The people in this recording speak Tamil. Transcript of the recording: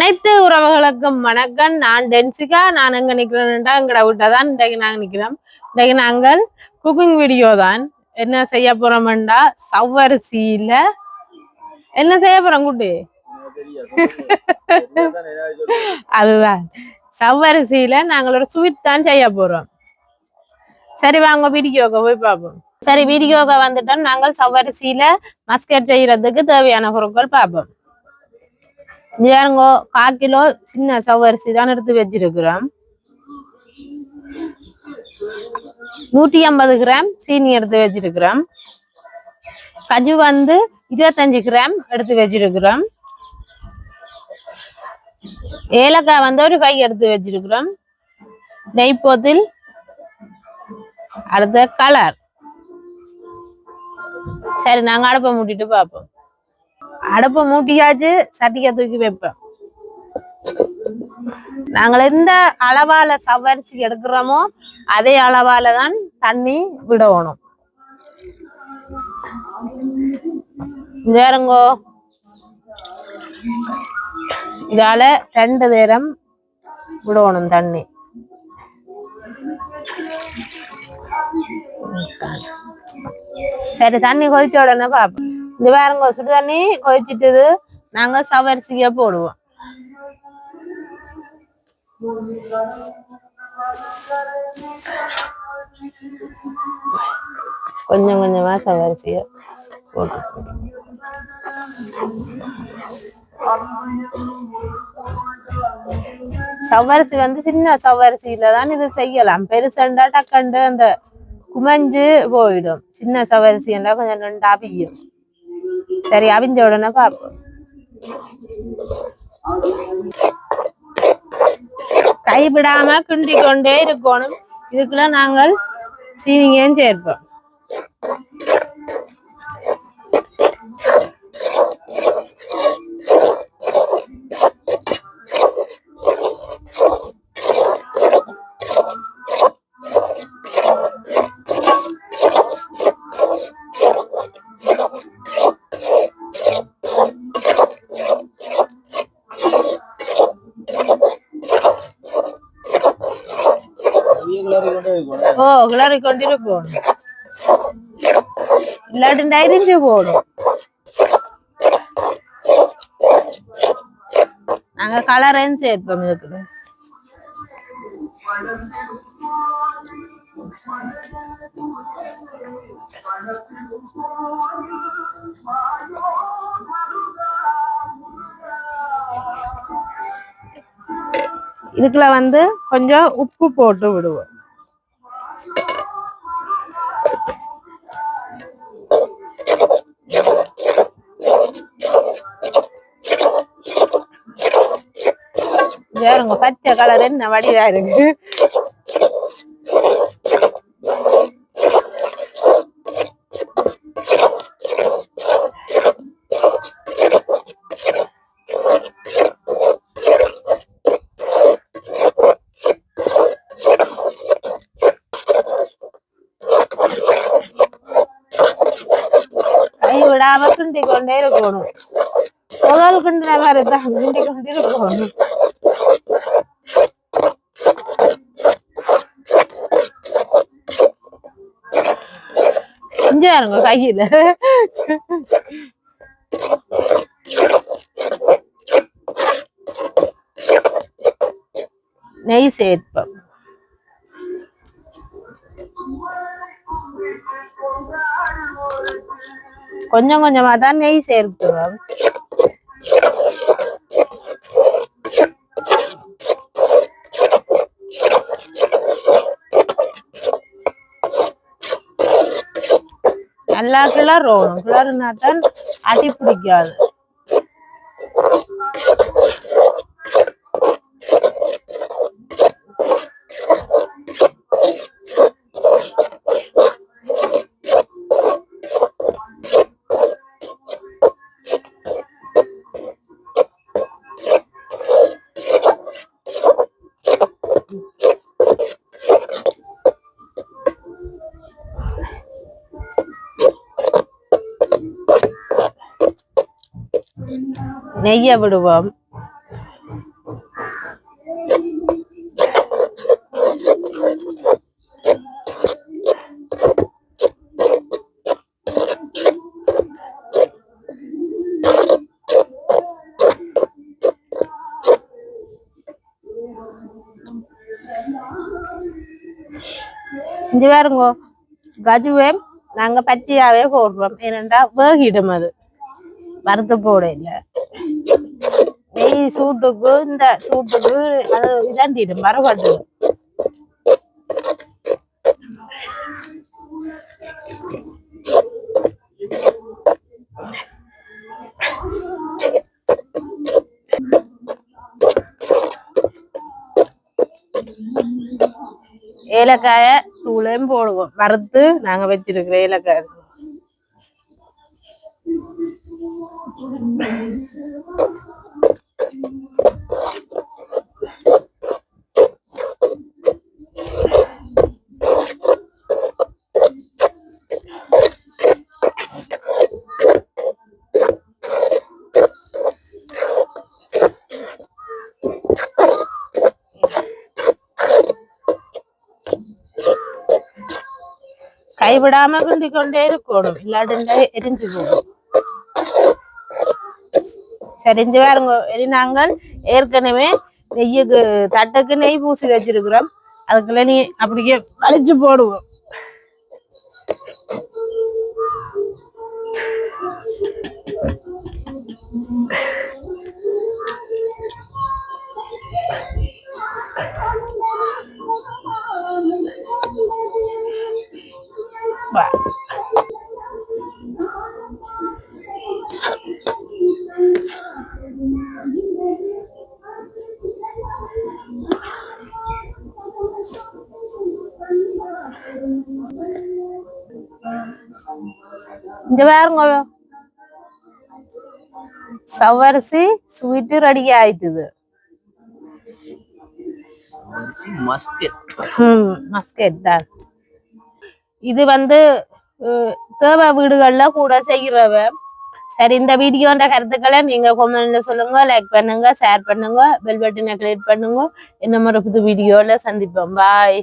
அனைத்து உறவுகளுக்கும் வணக்கம். நான் டென்சிகா. நான் எங்க நிக்கிறேன்டா எங்கட விட்டாதான் இன்றைக்கு நாங்க நிக்கிறோம். இன்றைக்கு நாங்கள் குக்கிங் வீடியோ தான். என்ன செய்ய போறோம்டா, சவ்வரிசியில என்ன செய்ய போறோம் குட்டி? அதுதான், சவ்வரிசியில நாங்கள் ஒரு ஸ்வீட் தான் செய்ய போறோம். சரி வாங்க வீடியோக்கு போய் பார்ப்போம். சரி வீடியோக்கு வந்துட்டோம். நாங்கள் சவ்வரிசியில மஸ்கட் செய்யறதுக்கு தேவையான பொருட்கள் பார்ப்போம். ஏங்கோ 1/4 கிலோ சின்ன சவ்வரிசி தான் எடுத்து வச்சிருக்கிறோம். 150 கிராம் சீனி எடுத்து வச்சிருக்கிறோம். கஜு வந்து 25 கிராம் எடுத்து வச்சிருக்கிறோம். ஏலக்காய் வந்து ஒரு 5 எடுத்து வச்சிருக்கிறோம். நெய் போத்தில், அடுத்த கலர். சரி நாங்க அடுப்பை மூட்டிட்டு பார்ப்போம். அடுப்பை மூட்டியாச்சு, சட்டியை தூக்கி வைப்போம். நாங்கள் எந்த அளவால சவ்வரிசி எடுக்கிறோமோ அதே அளவால தான் தண்ணி விடணும். வேறங்கோ இதால 2 நேரம் விடணும் தண்ணி. சரி தண்ணி கொதிச்ச உடனே பாப்போம். இந்த வேறங்க சுடு தண்ணி கொதிச்சிட்டு நாங்க சவ்வரிசிய போடுவோம். கொஞ்சம் கொஞ்சமா சவ்வரிசிய போட்டு சவ்வரிசி வந்து சின்ன சவ்வரிசியில தான் இது செய்யலாம். பெருசண்டா டக்கண்டு அந்த குமஞ்சு போயிடும். சின்ன சவ்வரிசி என்றா கொஞ்சம் ரெண்டு அவியும். சரி அவிஞ்ச உடனே பார்ப்போம். கைவிடாம கிண்டி கொண்டே இருக்கணும். இதுக்குள்ள நாங்கள் சீனியும் சேர்ப்போம். ஓ கிளறி கொண்டிருப்போம். இல்லாட்டி டைரிஞ்சு போடும். நாங்க கலரையும் சேர்ப்போம். இதுக்கு இதுக்குள்ள வந்து கொஞ்சம் உப்பு போட்டு விடுவோம். வேறுங்க பச்சை கலர் என்ன வடிவா இருக்கு. கைவிடாம கிண்டி கொண்டே இருக்கணும். முதல் கிண்டின மாதிரி தான் கிண்டி கொண்டே இருக்கணும். செஞ்சாருங்க கையில. நெய் சேர்ப்போம். கொஞ்சம் கொஞ்சமா தான் நெய் சேர்க்கிறோம். நல்லா கிளறணும். கிளறுனாத்தான் அடி பிடிக்காது. நெய்யை விடுவோம். இங்க பாருங்க கஜுவே நாங்க பச்சையாவே போடுறோம் ஏனென்றா வேகிடும் அது வறுத்து போட இல்ல நெய் சூட்டுக்கு இந்த சூட்டுக்கு அது இதாண்டிடும் மரபாட்டு ஏலக்காய தூளையும் போடுவோம் வறுத்து நாங்க வச்சிருக்கிற ஏலக்காய் கைவிடாம கிண்டி கொண்டே இருக்கணும் இல்லாட்டி எரிஞ்சு போகும் சரிஞ்சு பாருங்க நாங்கள் ஏற்கனவே நெய்யுக்கு தட்டுக்கு நெய் பூசி வச்சிருக்கிறோம் அதுக்குள்ள நீ அப்படியே வலிச்சு போடுவோம் இங்க பாருங்க சவரிசி ஸ்வீட் ரெடி ஆயிட்டுது மஸ்கெட் தான் இது தேவை வீடுகள்ல கூட செய்யறவ சரி இந்த வீடியோன்ற கருத்துக்களை நீங்க கமெண்ட்ல சொல்லுங்க லைக் பண்ணுங்க ஷேர் பண்ணுங்க பெல் பட்டனை கிளிக் பண்ணுங்க இன்னும் ஒரு புது வீடியோல சந்திப்போம் பாய்